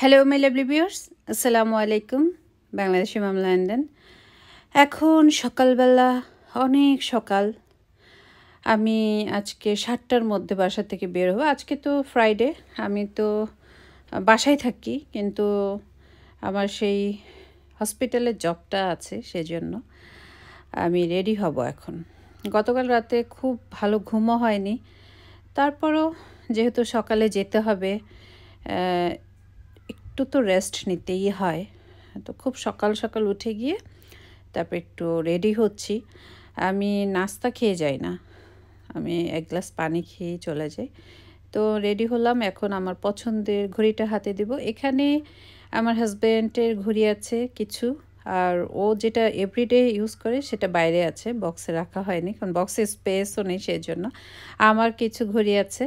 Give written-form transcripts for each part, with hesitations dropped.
Hello my lovely viewers, আসসালামু আলাইকুম। বাংলাদেশি মাম London. এখন সকালবেলা, অনেক সকাল। আমি আজকে 7টার মধ্যে বাসা থেকে বের হবো। আজকে তো ফ্রাইডে, আমি তো বাসায় থাকি, কিন্তু আমার সেই হসপিটালের জবটা আছে, সেজন্য আমি রেডি হব এখন। গতকাল রাতে খুব ভালো ঘুমও হয়নি, তারপরও যেহেতু সকালে যেতে হবে, একটু তো রেস্ট নিতেই হয়। তো খুব সকাল সকাল উঠে গিয়ে তারপর একটু রেডি হচ্ছি। আমি নাস্তা খেয়ে যাই না, আমি এক গ্লাস পানি খেয়ে চলে যাই। তো রেডি হলাম, এখন আমার পছন্দের ঘড়িটা হাতে দেব। এখানে আমার হাজব্যান্ডের ঘড়ি আছে কিছু, আর ও যেটা এভরিডে ইউজ করে সেটা বাইরে আছে, বক্সে রাখা হয়নি, কারণ বক্সে স্পেসও নেই, সেই জন্য। আমার কিছু ঘড়ি আছে,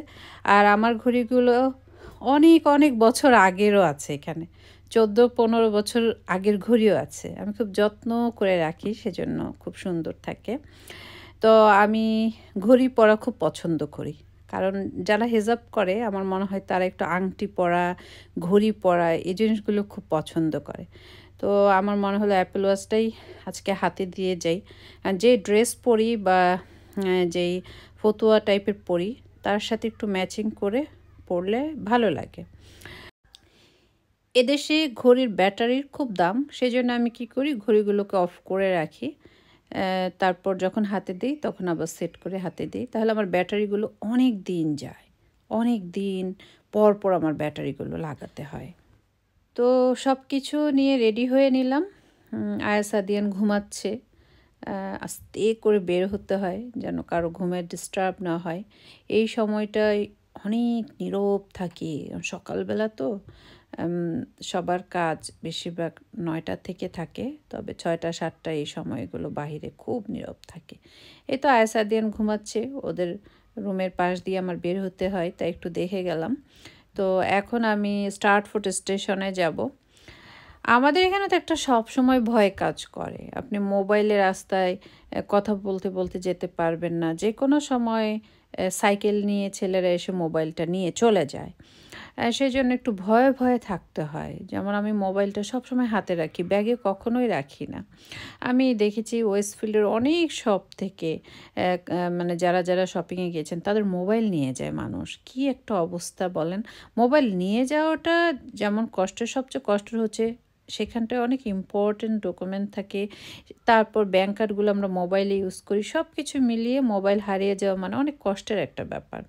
আর আমার ঘড়িগুলো অনেক অনেক বছর আগেরও আছে। এখানে 14-15 বছর আগের ঘড়িও আছে। আমি খুব যত্ন করে রাখি, সেজন্য খুব সুন্দর থাকে। তো আমি ঘড়ি পরা খুব পছন্দ করি, কারণ যারা হেজাব করে আমার মনে হয় তারা একটু আংটি পরা, ঘড়ি পরা, এই জিনিসগুলো খুব পছন্দ করে। তো আমার মনে হলো অ্যাপেল ওয়াচটাই আজকে হাতে দিয়ে যাই। যে ড্রেস পরি বা যেই ফতুয়া টাইপের পরি, তার সাথে একটু ম্যাচিং করে পরলে ভালো লাগে। এদেশে ঘড়ির ব্যাটারির খুব দাম, সেজন্য আমি কি করি, ঘড়িগুলোকে অফ করে রাখি। তারপর যখন হাতে দিই তখন আবার সেট করে হাতে দিই, তাহলে আমার ব্যাটারিগুলো অনেক দিন যায়। অনেক দিন পর পর আমার ব্যাটারিগুলো লাগাতে হয়। তো সব কিছু নিয়ে রেডি হয়ে নিলাম। আয়া সাদিয়ান ঘুমাচ্ছে, আস্তে করে বের হতে হয় যেন কারো ঘুমের ডিস্টার্ব না হয়। এই সময়টায় অনেক নীরব থাকি, সকালবেলা তো সবার কাজ বেশিরভাগ 9টা থেকে থাকে, তবে 6টা-7টা এই সময়গুলো বাহিরে খুব নীরব থাকে। এই তো আয়া সাদিয়ান ঘুমাচ্ছে, ওদের রুমের পাশ দিয়ে আমার বের হতে হয়, তাই একটু দেখে গেলাম। তো এখন আমি স্টার্টফোর্ড স্টেশনে যাব। আমাদের এখানে তো একটা সব সময় ভয় কাজ করে, আপনি মোবাইলে রাস্তায় কথা বলতে বলতে যেতে পারবেন না। যে কোনো সময় সাইকেল নিয়ে ছেলেরা এসে মোবাইলটা নিয়ে চলে যায়। সেই জন্য একটু ভয়ে ভয়ে থাকতে হয়। যেমন আমি মোবাইলটা সবসময় হাতে রাখি, ব্যাগে কখনোই রাখি না। আমি দেখেছি ওয়েস্টফিল্ডের অনেক শপ থেকে মানে যারা যারা শপিংয়ে গিয়েছেন তাদের মোবাইল নিয়ে যায় মানুষ। কি একটা অবস্থা বলেন! মোবাইল নিয়ে যাওয়াটা যেমন কষ্টের, সবচেয়ে কষ্টের হচ্ছে সেখানটায় অনেক ইম্পর্টেন্ট ডকুমেন্ট থাকে। তারপর ব্যাংক কার্ডগুলো আমরা মোবাইলে ইউজ করি, সব কিছু মিলিয়ে মোবাইল হারিয়ে যাওয়া মানে অনেক কষ্টের একটা ব্যাপার।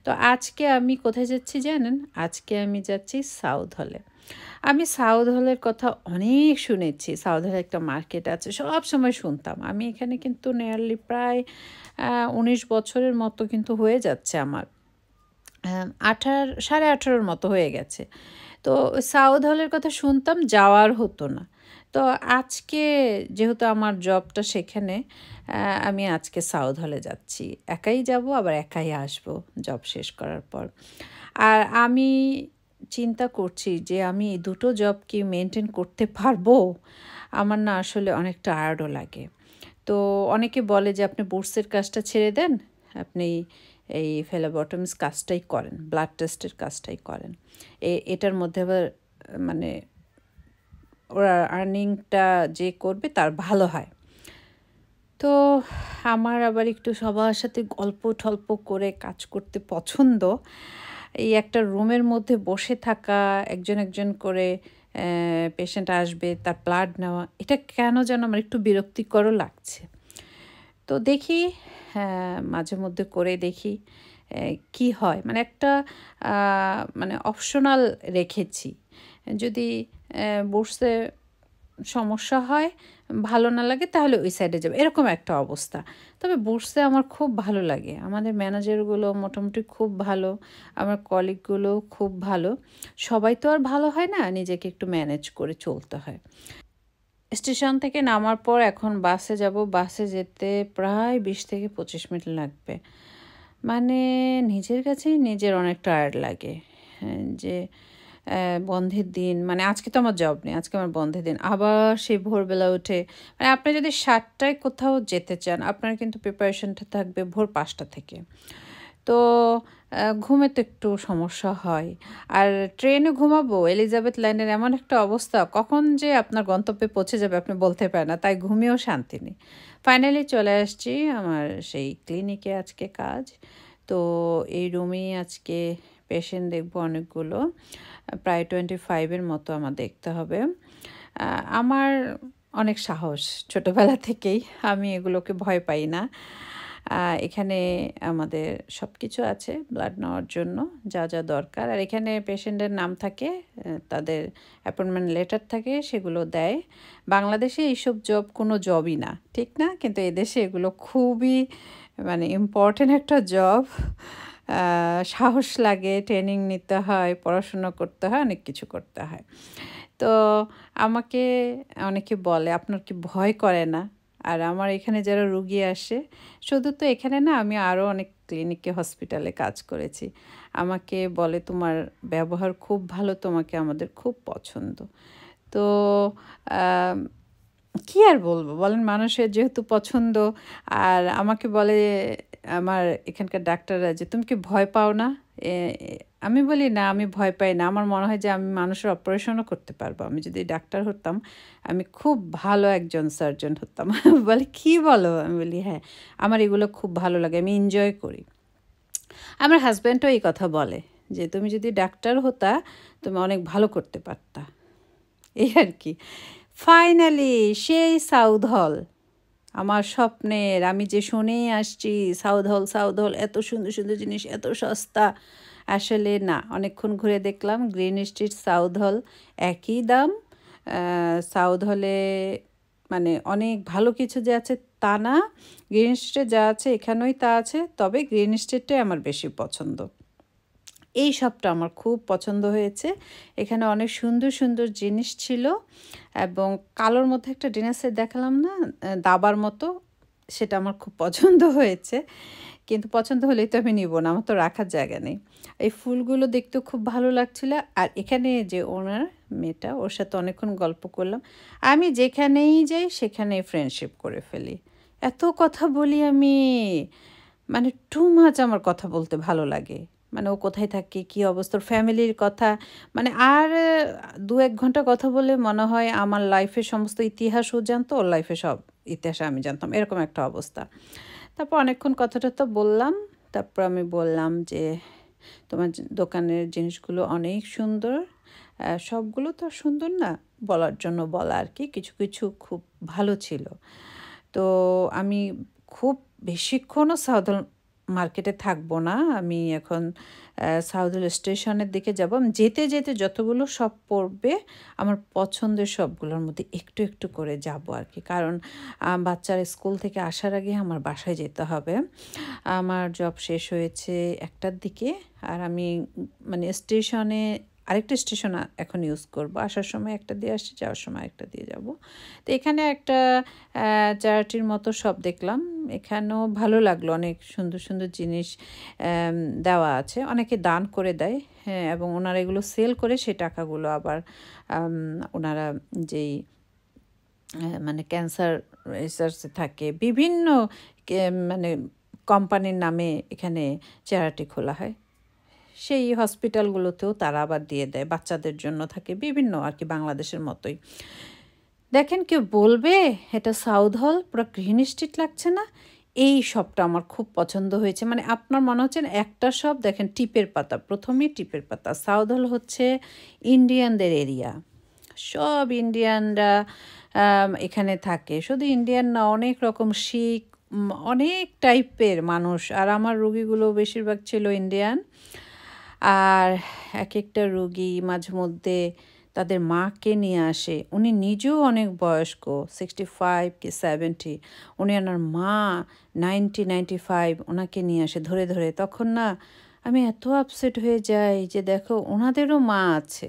তো আজকে আমি কোথায় যাচ্ছি জানেন? আজকে আমি যাচ্ছি সাউথ হলে। আমি সাউথ হলের কথা অনেক শুনেছি। সাউথ হলে একটা মার্কেট আছে, সব সময় শুনতাম। আমি এখানে কিন্তু নিয়ারলি প্রায় 19 বছরের মতো কিন্তু হয়ে যাচ্ছে আমার। 18 সাড়ে 18 মতো হয়ে গেছে। তো সাউথ হলের কথা শুনতাম, যাওয়ার হতো না। তো আজকে যেহেতু আমার জবটা সেখানে, আমি আজকে সাউথ হলে যাচ্ছি। একাই যাব, আবার একাই আসব জব শেষ করার পর। আর আমি চিন্তা করছি যে আমি এই দুটো জব কি মেনটেন করতে পারবো? আমার না আসলে অনেক টায়ার্ডও লাগে। তো অনেকে বলে যে আপনি বুটসের কাজটা ছেড়ে দেন, আপনি এই ফেলোবটমস কাজটাই করেন, ব্লাড টেস্টের কাজটাই করেন। এটার মধ্যে আবার মানে ওরা আর্নিংটা যে করবে তার ভালো হয়। তো আমার আবার একটু সবার সাথে গল্প টল্প করে কাজ করতে পছন্দ। এই একটা রুমের মধ্যে বসে থাকা, একজন একজন করে পেশেন্ট আসবে, তার ব্লাড নেওয়া, এটা কেন যেন আমার একটু বিরক্তিকরও লাগছে। তো দেখি, মাঝে মধ্যে করে দেখি কি হয়। মানে একটা মানে অপশনাল রেখেছি, যদি বসতে সমস্যা হয়, ভালো না লাগে, তাহলে ওই সাইডে যাবে, এরকম একটা অবস্থা। তবে বসতে আমার খুব ভালো লাগে। আমাদের ম্যানেজারগুলো মোটামুটি খুব ভালো, আমার কলিগগুলো খুব ভালো। সবাই তো আর ভালো হয় না, নিজেকে একটু ম্যানেজ করে চলতে হয়। স্টেশন থেকে নামার পর এখন বাসে যাব। বাসে যেতে প্রায় 20 থেকে 25 মিনিট লাগবে। মানে নিজের কাছেই নিজের অনেক টায়ার্ড লাগে। যে বন্ধের দিন, মানে আজকে তো আমার জব নেই, আজকে আমার বন্ধের দিন, আবার সেই ভোরবেলা উঠে, মানে আপনি যদি 7টায় কোথাও যেতে চান, আপনার কিন্তু প্রিপারেশনটা থাকবে ভোর 5টা থেকে। তো ঘুমে তো একটু সমস্যা হয়। আর ট্রেনে ঘুমাবো, এলিজাবেথ লাইনের এমন একটা অবস্থা, কখন যে আপনার গন্তব্যে পৌঁছে যাবে আপনি বলতে পারেন না, তাই ঘুমিয়েও শান্তি নেই। ফাইনালি চলে আসছি আমার সেই ক্লিনিকে, আজকে কাজ। তো এই রুমেই আজকে পেশেন্ট দেখবো অনেকগুলো, প্রায় 25-এর মতো আমার দেখতে হবে। আমার অনেক সাহস ছোটোবেলা থেকেই, আমি এগুলোকে ভয় পাই না। এখানে আমাদের সব কিছু আছে ব্লাড নেওয়ার জন্য, যা যা দরকার। আর এখানে পেশেন্টের নাম থাকে, তাদের অ্যাপয়েন্টমেন্ট লেটার থাকে, সেগুলো দেয়। বাংলাদেশে এইসব জব কোনো জবই না, ঠিক না? কিন্তু এদেশে এগুলো খুবই মানে ইম্পর্টেন্ট একটা জব। সাহস লাগে, ট্রেনিং নিতে হয়, পড়াশোনা করতে হয়, অনেক কিছু করতে হয়। তো আমাকে অনেকে বলে, আপনার কি ভয় করে না? আর আমার এখানে যারা রুগী আসে, শুধু তো এখানে না, আমি আরও অনেক ক্লিনিকে, হসপিটালে কাজ করেছি, আমাকে বলে তোমার ব্যবহার খুব ভালো, তোমাকে আমাদের খুব পছন্দ। তো কি আর বলবো বলেন, মানুষের যেহেতু পছন্দ। আর আমাকে বলে আমার এখানকার ডাক্তাররা যে তুমি কি ভয় পাও না? আমি বলি না, আমি ভয় পাই না। আমার মনে হয় যে আমি মানুষের অপারেশনও করতে পারবো, আমি যদি ডাক্তার হতাম আমি খুব ভালো একজন সার্জন হতাম। বলে কি বলো? আমি বলি হ্যাঁ, আমার এগুলো খুব ভালো লাগে, আমি এনজয় করি। আমার হাজব্যান্ডও এই কথা বলে যে তুমি যদি ডাক্তার হতা তুমি অনেক ভালো করতে পারতা, এই আর কি। ফাইনালি সেই সাউথ হল, আমার স্বপ্নের, আমি যে শুনেই আসছি সাউথ হল, সাউথ হল, এত সুন্দর সুন্দর জিনিস, এত সস্তা। আসলে না, অনেকক্ষণ ঘুরে দেখলাম গ্রিন স্ট্রিট, সাউথ হল একই দাম। সাউথ হলে মানে অনেক ভালো কিছু যে আছে তা না, গ্রিন স্ট্রিটে যা আছে এখানেই তা আছে, তবে গ্রিন স্ট্রিটটাই আমার বেশি পছন্দ। এই শপটা আমার খুব পছন্দ হয়েছে। এখানে অনেক সুন্দর সুন্দর জিনিস ছিল, এবং কালোর মধ্যে একটা ডিনার সেট দেখালাম না, দাবার মতো, সেটা আমার খুব পছন্দ হয়েছে। কিন্তু পছন্দ হলেই তো আমি নিব না, আমার তো রাখার জায়গা নেই। এই ফুলগুলো দেখতেও খুব ভালো লাগছিল। আর এখানে যে ওনার মেয়েটা, ওর সাথে অনেকক্ষণ গল্প করলাম। আমি যেখানেই যাই সেখানেই ফ্রেন্ডশিপ করে ফেলি, এত কথা বলি আমি, মানে টু মাচ আমার কথা বলতে ভালো লাগে। মানে ও কোথায় থাকে, কী অবস্থা, ওর ফ্যামিলির কথা, মানে আর 2-1 ঘন্টা কথা বলে মনে হয় আমার লাইফের সমস্ত ইতিহাস ও জানতো, ওর লাইফে সব ইতিহাস আমি জানতাম, এরকম একটা অবস্থা। তারপর অনেকক্ষণ কথাটা তো বললাম। তারপর আমি বললাম যে তোমার দোকানের জিনিসগুলো অনেক সুন্দর। সবগুলো তো আর সুন্দর না, বলার জন্য বলা আর কি, কিছু কিছু খুব ভালো ছিল। তো আমি খুব বেশিক্ষণও সাউথ মার্কেটে থাকবো না, আমি এখন সাউথ স্টেশনের দিকে যাব। আমি যেতে যেতে যতগুলো শপ পড়বে আমার পছন্দের সবগুলোর মধ্যে একটু একটু করে যাব আর কি, কারণ বাচ্চার স্কুল থেকে আসার আগে আমার বাসায় যেতে হবে। আমার জব শেষ হয়েছে 1টার দিকে, আর আমি মানে স্টেশনে আরেকটা স্টেশন এখন ইউজ করব। আসার সময় একটা দিয়ে আসছি, যাওয়ার সময় একটা দিয়ে যাব। তো এখানে একটা চ্যারিটির মতো সব দেখলাম, এখানেও ভালো লাগলো, অনেক সুন্দর সুন্দর জিনিস দেওয়া আছে, অনেকে দান করে দেয়। হ্যাঁ, এবং ওনারা এগুলো সেল করে সেই টাকাগুলো আবার ওনারা যেই মানে ক্যান্সার রিসার্চে থাকে বিভিন্ন মানে কোম্পানির নামে এখানে চ্যারিটি খোলা হয়, সেই হসপিটালগুলোতেও তারা আবার দিয়ে দেয়, বাচ্চাদের জন্য থাকে বিভিন্ন আর কি, বাংলাদেশের মতোই। দেখেন, কেউ বলবে এটা সাউথ হল, পুরো গ্রিন স্ট্রিট লাগছে না? এই শপটা আমার খুব পছন্দ হয়েছে। মানে আপনার মনে হচ্ছে একটা শপ দেখেন, টিপের পাতা, প্রথমেই টিপের পাতা। সাউথ হল হচ্ছে ইন্ডিয়ানদের এরিয়া, সব ইন্ডিয়ানরা এখানে থাকে। শুধু ইন্ডিয়ান না, অনেক রকম শিখ, অনেক টাইপের মানুষ। আর আমার রুগীগুলো বেশিরভাগ ছিল ইন্ডিয়ান। আর এক একটা রুগী মাঝে মধ্যে তাদের মাকে নিয়ে আসে, উনি নিজেও অনেক বয়স্ক, 65 কি 70, উনি ওনার মা 90-95, ওনাকে নিয়ে আসে ধরে ধরে। তখন না আমি এত আপসেট হয়ে যাই যে দেখো ওনাদেরও মা আছে,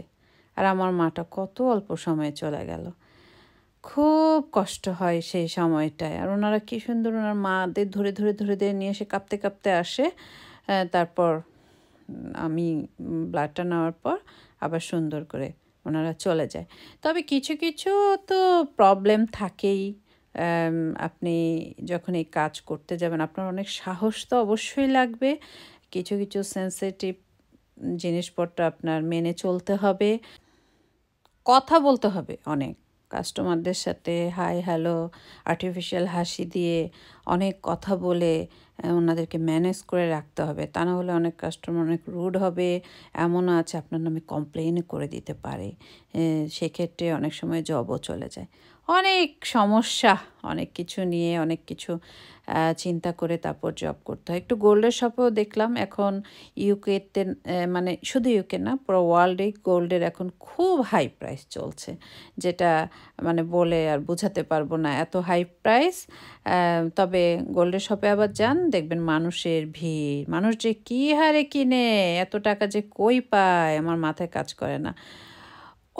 আর আমার মাটা কত অল্প সময়ে চলে গেল। খুব কষ্ট হয় সেই সময়টায়। আর ওনারা কী সুন্দর ওনার মাদের ধরে ধরে ধরে ধরে নিয়ে এসে কাঁপতে কাঁপতে আসে। তারপর আমি ব্লাডটা নেওয়ার পর আবার সুন্দর করে ওনারা চলে যায়। তবে কিছু কিছু তো প্রবলেম থাকেই। আপনি যখন এই কাজ করতে যাবেন আপনার অনেক সাহস তো অবশ্যই লাগবে, কিছু কিছু সেন্সিটিভ জিনিসপত্র আপনার মেনে চলতে হবে, কথা বলতে হবে অনেক কাস্টমারদের সাথে, হাই হ্যালো আর্টিফিশিয়াল হাসি দিয়ে অনেক কথা বলে ওনাদেরকে ম্যানেজ করে রাখতে হবে। তা না হলে অনেক কাস্টমার অনেক রুড হবে, এমনও আছে আপনার নামে কমপ্লেন করে দিতে পারে। সেক্ষেত্রে অনেক সময় জবও চলে যায়। অনেক সমস্যা, অনেক কিছু নিয়ে অনেক কিছু চিন্তা করে তারপর জব করতে হয়। একটু গোল্ডের শপেও দেখলাম এখন ইউকেতে, মানে শুধু ইউকে না, পুরো ওয়ার্ল্ডেই গোল্ডের এখন খুব হাই প্রাইস চলছে, যেটা মানে বলে আর বোঝাতে পারবো না, এত হাই প্রাইস। তবে গোল্ডের শপে আবার যান, দেখবেন মানুষের ভিড়, মানুষ যে কী হারে কিনে, এত টাকা যে কই পায় আমার মাথায় কাজ করে না।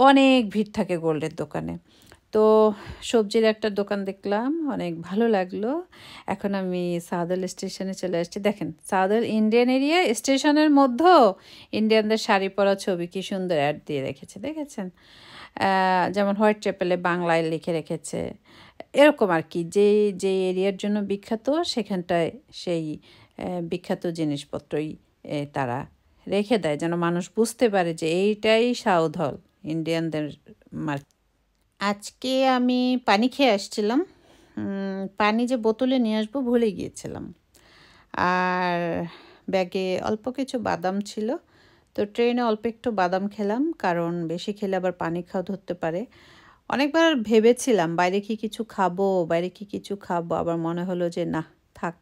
অনেক ভিড় থাকে গোল্ডের দোকানে। তো সবজির একটা দোকান দেখলাম, অনেক ভালো লাগলো। এখন আমি সাউদাল স্টেশনে চলে আসছি। দেখেন সাউদাল ইন্ডিয়ান এরিয়া, স্টেশনের মধ্যেও ইন্ডিয়ানদের শাড়ি পরা ছবি কি সুন্দর অ্যাড দিয়ে রেখেছে, দেখেছেন? যেমন হোয়াইট চ্যাপেলে বাংলায় লিখে রেখেছে, এরকম আর কি। যে যে এরিয়ার জন্য বিখ্যাত সেখানটায় সেই বিখ্যাত জিনিসপত্রই তারা রেখে দেয়, যেন মানুষ বুঝতে পারে যে এইটাই সাউথ ইন্ডিয়ানদের মার্কেট। আজকে আমি পানি খেয়ে আসছিলাম, পানি যে বোতলে নিয়ে আসবো ভুলে গিয়েছিলাম। আর ব্যাগে অল্প কিছু বাদাম ছিল, তো ট্রেনে অল্প একটু বাদাম খেলাম, কারণ বেশি খেলে আবার পানি খাওয়া ধরতে পারে। অনেকবার ভেবেছিলাম বাইরে কি কিছু খাবো, আবার মনে হলো যে না থাক,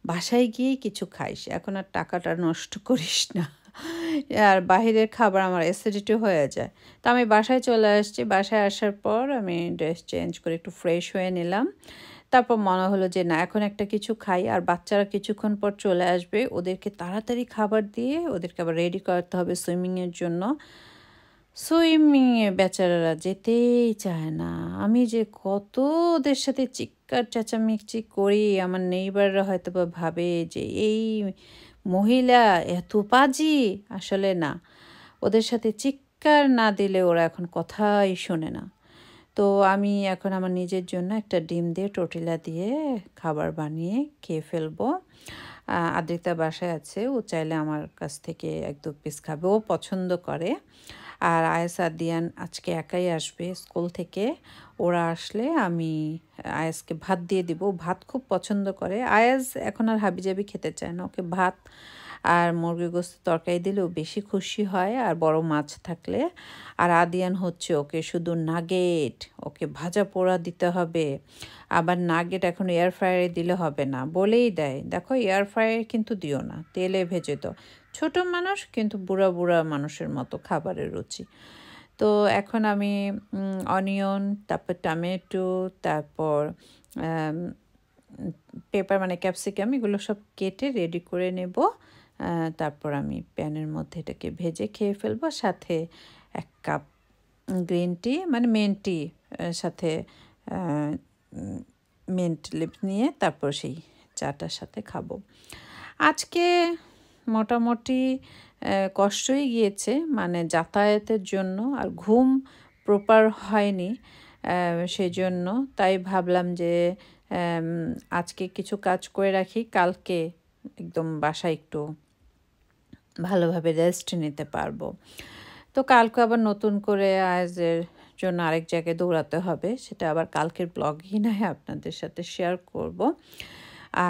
বাসায় গিয়েই কিছু খাইস, এখন আর টাকাটা নষ্ট করিস না। আর বাহিরের খাবার আমার অ্যাসিডিটি হয়ে যায়। তো আমি বাসায় চলে আসছি। বাসায় আসার পর আমি ড্রেস চেঞ্জ করে একটু ফ্রেশ হয়ে নিলাম। তারপর মনে হলো যে না, এখন একটা কিছু খাই। আর বাচ্চারা কিছুক্ষণ পর চলে আসবে, ওদেরকে তাড়াতাড়ি খাবার দিয়ে ওদেরকে আবার রেডি করতে হবে সুইমিংয়ের জন্য। সুইমিংয়ে বেচারারা যেতেই চায় না। আমি যে কত ওদের সাথে চিৎকার চেঁচামেচি করি, আমার নেইবাররা হয়তো বা ভাবে যে এই মহিলা এত পাজি। আসলে না, ওদের সাথে চিৎকার না দিলে ওরা এখন কথাই শোনে না। তো আমি এখন আমার নিজের জন্য একটা ডিম দিয়ে টোটিলা দিয়ে খাবার বানিয়ে খেয়ে ফেলবো। আদ্রিতা বাসায় আছে, ও চাইলে আমার কাছ থেকে 1-2 পিস খাবে, ও পছন্দ করে। আর আয়াস আদিয়ান আজকে একাই আসবে স্কুল থেকে। ওরা আসলে আমি আয়াসকে ভাত দিয়ে দিব, ভাত খুব পছন্দ করে। আয়াস এখন আর হাবিজাবি খেতে চায় না, ওকে ভাত আর মুরগির গোশতের তরকারি দিলেও বেশি খুশি হয়, আর বড় মাছ থাকলে। আর আদিয়ান হচ্ছে ওকে শুধু নাগেট, ওকে ভাজা পোড়া দিতে হবে। আবার নাগেট এখন এয়ার ফ্রায়ারে দিলে হবে না, বলেই দেয় দেখো এয়ার ফ্রায়ারে কিন্তু দিও না, তেলে ভেজে দাও। ছোট মানুষ কিন্তু বুড়া বুড়া মানুষের মতো খাবারের রুচি। তো এখন আমি অনিয়ন, তারপর টমেটো, তারপর পেপার মানে ক্যাপসিকাম, এগুলো সব কেটে রেডি করে নেব। তারপর আমি প্যানের মধ্যে এটাকে ভেজে খেয়ে ফেলবো। সাথে 1 কাপ গ্রিন টি, মানে মেন্ট টি, সাথে মিন্ট লিপ নিয়ে তারপর সেই চাটার সাথে খাবো। আজকে মোটামুটি কষ্টই গিয়েছে, মানে যাতায়াতের জন্য, আর ঘুম প্রপার হয়নি, সেজন্য। তাই ভাবলাম যে আজকে কিছু কাজ করে রাখি, কালকে একদম বাসায় একটু ভালোভাবে রেস্ট নিতে পারবো। তো কালকে আবার নতুন করে আজের জন্য আরেক জায়গায় দৌড়াতে হবে, সেটা আবার কালকের ব্লগই নয় আপনাদের সাথে শেয়ার করব।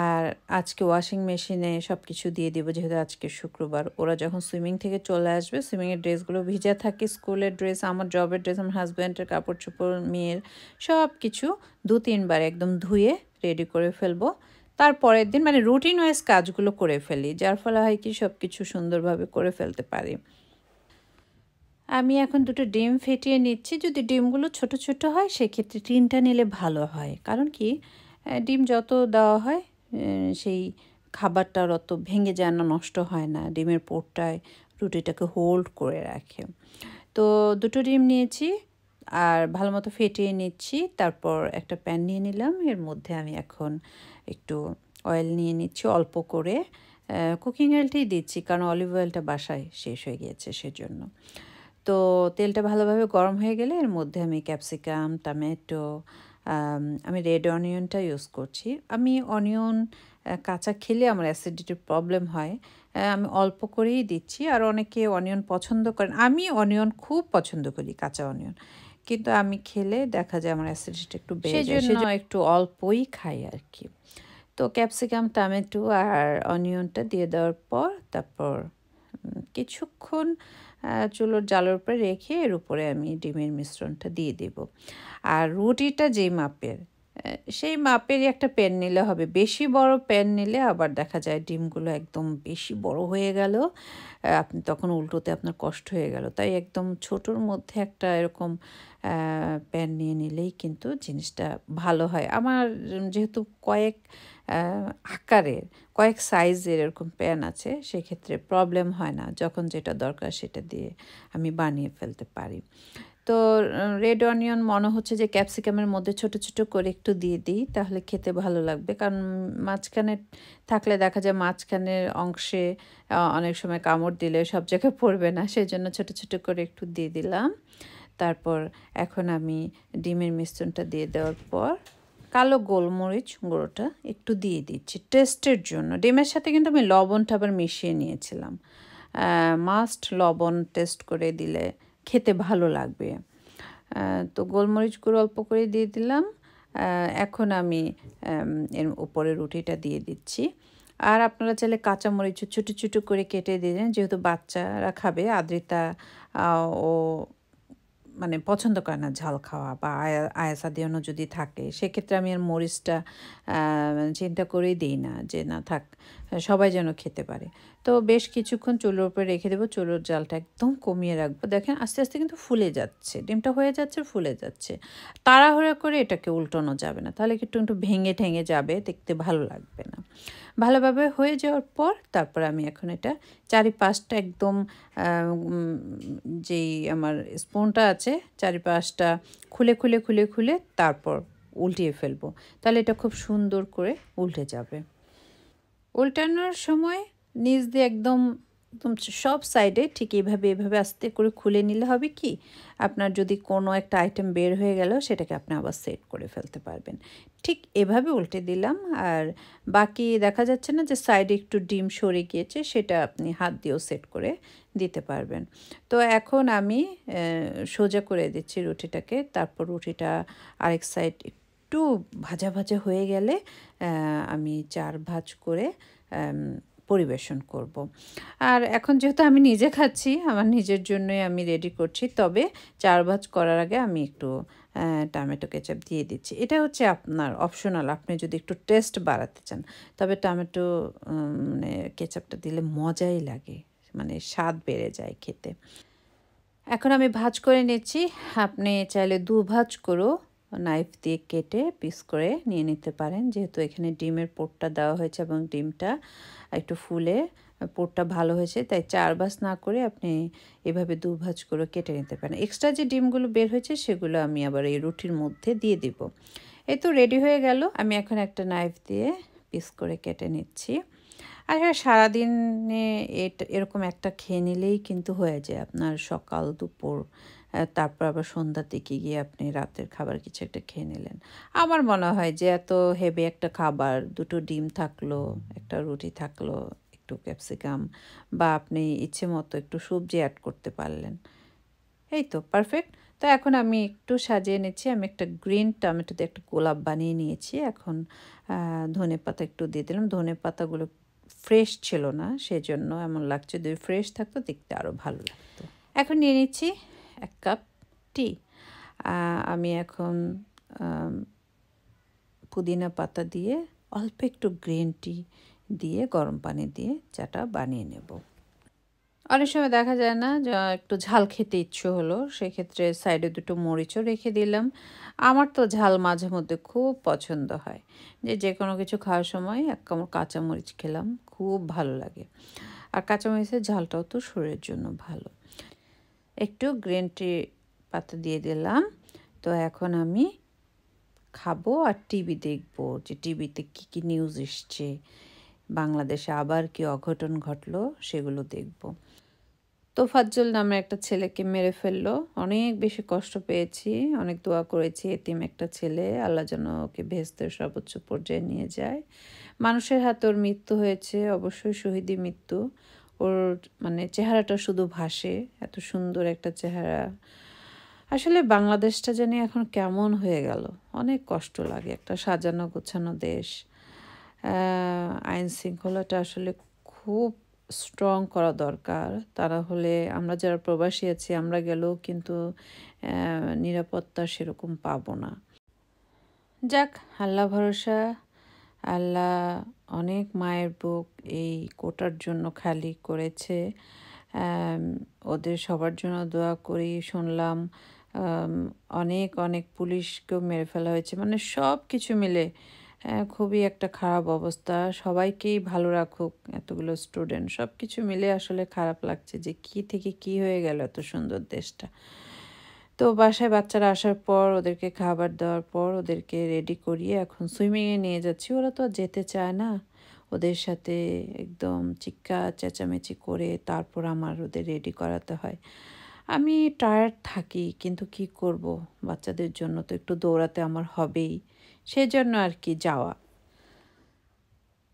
আর আজকে ওয়াশিং মেশিনে সব কিছু দিয়ে দিব, যেহেতু আজকে শুক্রবার। ওরা যখন সুইমিং থেকে চলে আসবে, সুইমিংয়ের ড্রেসগুলো ভিজা থাকে, স্কুলের ড্রেস, আমার জবের ড্রেস, আমার হাজব্যান্ডের কাপড় চোপড়, মেয়ের সব কিছু 2-3 বার একদম ধুয়ে রেডি করে ফেলবো। তারপরের দিন মানে রুটিন ওয়াইজ কাজগুলো করে ফেলি, যার ফলে হয় কি সব কিছু সুন্দরভাবে করে ফেলতে পারি। আমি এখন 2টো ডিম ফেটিয়ে নিচ্ছি। যদি ডিমগুলো ছোট ছোট হয় সেক্ষেত্রে 3টা নিলে ভালো হয়, কারণ কি ডিম যত দেওয়া হয় সেই খাবারটার অত ভেঙে যায় না, নষ্ট হয় না, ডিমের পোরটায় রুটিটাকে হোল্ড করে রাখে। তো 2টো ডিম নিয়েছি আর ভালো মতো ফেটিয়ে নিচ্ছি। তারপর একটা প্যান নিয়ে নিলাম, এর মধ্যে আমি এখন একটু অয়েল নিয়ে নিচ্ছি অল্প করে। কুকিং অয়েলটাই দিচ্ছি, কারণ অলিভ অয়েলটা বাসায় শেষ হয়ে গিয়েছে সেজন্য। তো তেলটা ভালোভাবে গরম হয়ে গেলে এর মধ্যে আমি ক্যাপসিকাম, টমেটো আমি রেড অনিয়নটা ইউজ করছি। আমি অনিয়ন কাঁচা খেলে আমার অ্যাসিডিটির প্রবলেম হয়। আমি অল্প করেই দিচ্ছি। আর অনেকে অনিয়ন পছন্দ করেন। আমি অনিয়ন খুব পছন্দ করি, কাঁচা অনিয়ন। কিন্তু আমি খেলে দেখা যায় আমার অ্যাসিডিটি একটু বেড়ে যায়। সেজন্য একটু অল্পই খাই আরকি। তো ক্যাপসিকাম, টমেটো আর অনিয়নটা দিয়ে দেওয়ার পর তারপর কিছুক্ষণ চুলোর জালের উপরে রেখে এর উপরে আমি ডিমের মিশ্রণটা দিয়ে দেব। আর রুটিটা যেই মাপের সেই মাপেরই একটা প্যান নিলে হবে। বেশি বড় প্যান নিলে আবার দেখা যায় ডিমগুলো একদম বেশি বড় হয়ে গেল, আপনি তখন উল্টোতে আপনার কষ্ট হয়ে গেল। তাই একদম ছোটোর মধ্যে একটা এরকম প্যান নিয়ে নিলেই কিন্তু জিনিসটা ভালো হয়। আমার যেহেতু কয়েক আকারের, কয়েক সাইজের এরকম প্যান আছে, সেক্ষেত্রে প্রবলেম হয় না। যখন যেটা দরকার সেটা দিয়ে আমি বানিয়ে ফেলতে পারি। তো রেড অনিয়ন মনে হচ্ছে যে ক্যাপসিকামের মধ্যে ছোট ছোট করে একটু দিয়ে দিই, তাহলে খেতে ভালো লাগবে। কারণ মাঝখানে থাকলে দেখা যায় মাঝখানের অংশে অনেক সময় কামড় দিলে সব জায়গায় পড়বে না, সেই জন্য ছোট ছোট করে একটু দিয়ে দিলাম। তারপর এখন আমি ডিমের মিশ্রণটা দিয়ে দেওয়ার পর কালো গোলমরিচ গুঁড়োটা একটু দিয়ে দিচ্ছি টেস্টের জন্য। ডিমের সাথে কিন্তু আমি লবণটা আবার মিশিয়ে নিয়েছিলাম। মাস্ট লবণ টেস্ট করে দিলে খেতে ভালো লাগবে। তো গোলমরিচ গুঁড়ো অল্প করে দিয়ে দিলাম। এখন আমি এর উপরে রুটিটা দিয়ে দিচ্ছি। আর আপনারা চাইলে কাঁচামরিচ ছোটো ছোটো করে কেটে দিলেন, যেহেতু বাচ্চারা খাবে। আদ্রিতা ও মানে পছন্দ করে না ঝাল খাওয়া, বা আয়াসা দিয়ানো যদি থাকে সেক্ষেত্রে আমি আর মরিচটা চিন্তা করেই দিই না, যে না থাক, সবাই যেন খেতে পারে। তো বেশ কিছুক্ষণ চুলোর উপরে রেখে দেবো। চুলোর জালটা একদম কমিয়ে রাখবো। দেখেন আস্তে আস্তে কিন্তু ফুলে যাচ্ছে, ডিমটা হয়ে যাচ্ছে, ফুলে যাচ্ছে। তাড়াহুড়া করে এটাকে উল্টানো যাবে না, তাহলে একটু একটু ভেঙে ঠেঙে যাবে, দেখতে ভালো লাগবে না। ভালোভাবে হয়ে যাওয়ার পর তারপর আমি এখন এটা চারিপাশটা একদম যেই আমার স্পুনটা আছে চারিপাশটা খুলে খুলে খুলে খুলে তারপর উল্টিয়ে ফেলবো, তাহলে এটা খুব সুন্দর করে উল্টে যাবে। উল্টানোর সময় নিচ দিয়ে একদম একদম সব সাইডে ঠিক এভাবে এভাবে আস্তে করে খুলে নিলে হবে কি, আপনার যদি কোনো একটা আইটেম বের হয়ে গেল সেটাকে আপনি আবার সেট করে ফেলতে পারবেন। ঠিক এভাবে উল্টে দিলাম। আর বাকি দেখা যাচ্ছে না যে সাইডে একটু ডিম সরে গিয়েছে, সেটা আপনি হাত দিয়েও সেট করে দিতে পারবেন। তো এখন আমি সোজা করে দিচ্ছি রুটিটাকে। তারপর রুটিটা আরেক সাইড একটু ভাজা ভাজা হয়ে গেলে আমি 4 ভাঁজ করে পরিবেশন করব। আর এখন যেহেতু আমি নিজে খাচ্ছি, আমার নিজের জন্যই আমি রেডি করছি। তবে 4 ভাঁজ করার আগে আমি একটু টমেটো কেচাপ দিয়ে দিচ্ছি। এটা হচ্ছে আপনার অপশনাল, আপনি যদি একটু টেস্ট বাড়াতে চান। তবে টমেটো মানে কেচাপটা দিলে মজাই লাগে, মানে স্বাদ বেড়ে যায় খেতে। এখন আমি ভাঁজ করে নিচ্ছি। আপনি চাইলে 2 ভাঁজ করেও নাইফ দিয়ে কেটে পিস করে নিয়ে নিতে পারেন, যেহেতু এখানে ডিমের পোরটা দেওয়া হয়েছে এবং ডিমটা একটু ফুলে পোরটা ভালো হয়েছে, তাই 4 ভাঁজ না করে আপনি এভাবে 2 ভাঁজ করে কেটে নিতে পারেন। এক্সট্রা যে ডিমগুলো বের হয়েছে সেগুলো আমি আবার এই রুটির মধ্যে দিয়ে দিব। এই তো রেডি হয়ে গেল। আমি এখন একটা নাইফ দিয়ে পিস করে কেটে নিচ্ছি। আর হ্যাঁ, সারাদিনে এরকম একটা খেয়ে নিলেই কিন্তু হয়ে যায় আপনার সকাল দুপুর, তারপর আবার সন্ধ্যার দিকে গিয়ে আপনি রাতের খাবার কিছু একটা খেয়ে নিলেন। আমার মনে হয় যে এত হেভি একটা খাবার, 2টো ডিম থাকলো, একটা রুটি থাকলো, একটু ক্যাপসিকাম, বা আপনি ইচ্ছে মতো একটু সবজি অ্যাড করতে পারলেন, এই তো পারফেক্ট। তো এখন আমি একটু সাজিয়ে নিচ্ছি। আমি একটা গ্রিন টমেটো দিয়ে একটা গোলাপ বানিয়ে নিয়েছি। এখন ধনেপাতা একটু দিয়ে দিলাম। ধনেপাতাগুলো ফ্রেশ ছিল না, সেজন্য এমন লাগছে। যদি ফ্রেশ থাকতো দেখতে আরও ভালো লাগতো। এখন নিয়ে নিচ্ছি 1 কাপ টি। আমি এখন পুদিনা পাতা দিয়ে অল্প একটু গ্রিন টি দিয়ে গরম পানি দিয়ে চাটা বানিয়ে নেব। অনেক সময় দেখা যায় না যে একটু ঝাল খেতে ইচ্ছে হলো, সেক্ষেত্রে সাইডে 2টো মরিচও রেখে দিলাম। আমার তো ঝাল মাঝে মধ্যে খুব পছন্দ হয়, যে কোনো কিছু খাওয়ার সময় 1 কামড় কাঁচামরিচ খেলাম, খুব ভালো লাগে। আর কাঁচামরিচের ঝালটাও তো শরীরের জন্য ভালো। একটু গ্রিন টি পাতা দিয়ে দিলাম। তো এখন আমি খাবো আর টিভি দেখবো, যে টিভিতে কী কী নিউজ এসছে, বাংলাদেশে আবার কি অঘটন ঘটলো সেগুলো দেখব। তো তোফাজ্জল নামে একটা ছেলেকে মেরে ফেললো। অনেক বেশি কষ্ট পেয়েছি, অনেক দোয়া করেছি এতিম একটা ছেলে, আল্লাহ যেন ওকে বেহেশতের সর্বোচ্চ পর্যায়ে নিয়ে যায়। মানুষের হাতে ওর মৃত্যু হয়েছে, অবশ্যই শহীদি মৃত্যু। ওর মানে চেহারাটা শুধু ভাসে, এত সুন্দর একটা চেহারা। আসলে বাংলাদেশটা জানি এখন কেমন হয়ে গেল, অনেক কষ্ট লাগে। একটা সাজানো গোছানো দেশ, আইন শৃঙ্খলাটা আসলে খুব স্ট্রং করা দরকার। তা না হলে আমরা যারা প্রবাসী আছি আমরা গেলেও কিন্তু নিরাপত্তা সেরকম পাবো না। যাক, আল্লাহ ভরসা। আল্লাহ অনেক মায়ের বুক এই কোটার জন্য খালি করেছে। ওদের সবার জন্য দোয়া করি। শুনলাম অনেক অনেক পুলিশকেও মেরে ফেলা হয়েছে, মানে সব কিছু মিলে খুবই একটা খারাপ অবস্থা। সবাইকেই ভালো রাখুক, এতগুলো স্টুডেন্ট, সব কিছু মিলে আসলে খারাপ লাগছে যে কী থেকে কী হয়ে গেল এত সুন্দর দেশটা। তো বাসায় বাচ্চারা আসার পর ওদেরকে খাবার দেওয়ার পর ওদেরকে রেডি করিয়ে এখন সুইমিংয়ে নিয়ে যাচ্ছি। ওরা তো আর যেতে চায় না, ওদের সাথে একদম চিৎকার চেঁচামেচি করে তারপর আমার ওদের রেডি করাতে হয়। আমি টায়ার্ড থাকি, কিন্তু কি করব, বাচ্চাদের জন্য তো একটু দৌড়াতে আমার হবেই, সেজন্য আর কি যাওয়া।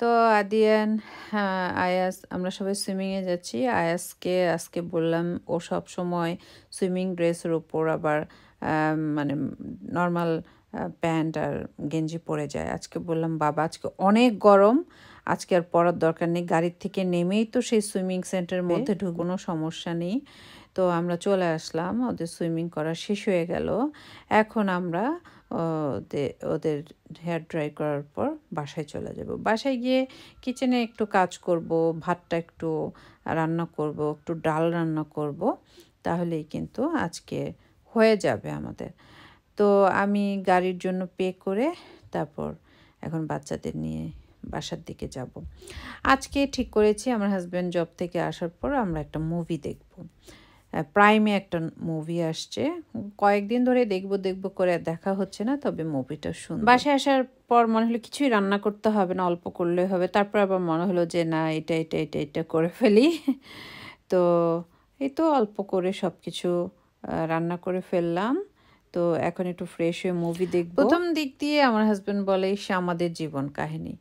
তো আদিয়ান, হ্যাঁ আয়াস, আমরা সবাই সুইমিংয়ে যাচ্ছি। আয়াসকে আজকে বললাম, ও সব সময় সুইমিং ড্রেসের ওপর আবার মানে নর্মাল প্যান্ট আর গেঞ্জি পরে যায়। আজকে বললাম বাবা আজকে অনেক গরম, আজকে আর পরার দরকার নেই, গাড়ির থেকে নেমেই তো সেই সুইমিং সেন্টারের মধ্যে কোনো সমস্যা নেই। তো আমরা চলে আসলাম, ওদের সুইমিং করা শেষ হয়ে গেল। এখন আমরা ওদের হেয়ার ড্রাই করার পর বাসায় চলে যাব। বাসায় গিয়ে কিচেনে একটু কাজ করব, ভাতটা একটু রান্না করব, একটু ডাল রান্না করব, তাহলেই কিন্তু আজকে হয়ে যাবে আমাদের। তো আমি গাড়ির জন্য পে করে তারপর এখন বাচ্চাদের নিয়ে বাসার দিকে যাব। আজকে ঠিক করেছি আমার হাজব্যান্ড জব থেকে আসার পর আমরা একটা মুভি দেখব। প্রাইমে একটা মুভি আসছে, কয়েকদিন ধরে দেখব করে দেখা হচ্ছে না, তবে মুভিটা সুন্দর। বাসায় আসার পর মনে হলো কিছুই রান্না করতে হবে না, অল্প করলে হবে। তারপর আবার মনে হলো যে না, এটা করে ফেলি। তো এই তো অল্প করে সব কিছু রান্না করে ফেললাম। তো এখন একটু ফ্রেশ হয়ে মুভি দেখব। প্রথম দিক দিয়ে আমার হাজব্যান্ড বলে সে আমাদের জীবন কাহিনী,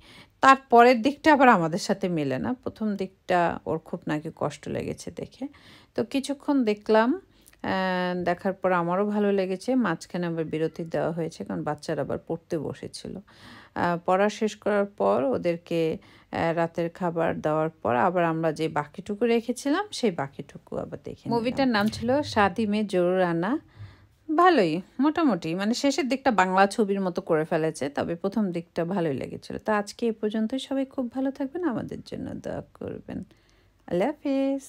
তারপরের দিকটা আবার আমাদের সাথে মেলে না। প্রথম দিকটা ওর খুব নাকি কষ্ট লেগেছে দেখে। তো কিছুক্ষণ দেখলাম, দেখার পর আমারও ভালো লেগেছে। মাঝখানে আবার বিরতি দেওয়া হয়েছে, কারণ বাচ্চারা আবার পড়তে বসেছিল। পড়া শেষ করার পর ওদেরকে রাতের খাবার দেওয়ার পর আবার আমরা যে বাকিটুকু রেখেছিলাম সেই বাকিটুকু আবার দেখে। মুভিটার নাম ছিল শাদি মে জরুর আনা। ভালোই, মোটামুটি, মানে শেষের দিকটা বাংলা ছবির মতো করে ফেলেছে, তবে প্রথম দিকটা ভালোই লেগেছিল। তো আজকে এ পর্যন্তই। সবাই খুব ভালো থাকবেন, আমাদের জন্য দোয়া করবেন। আল্লাহ হাফেজ।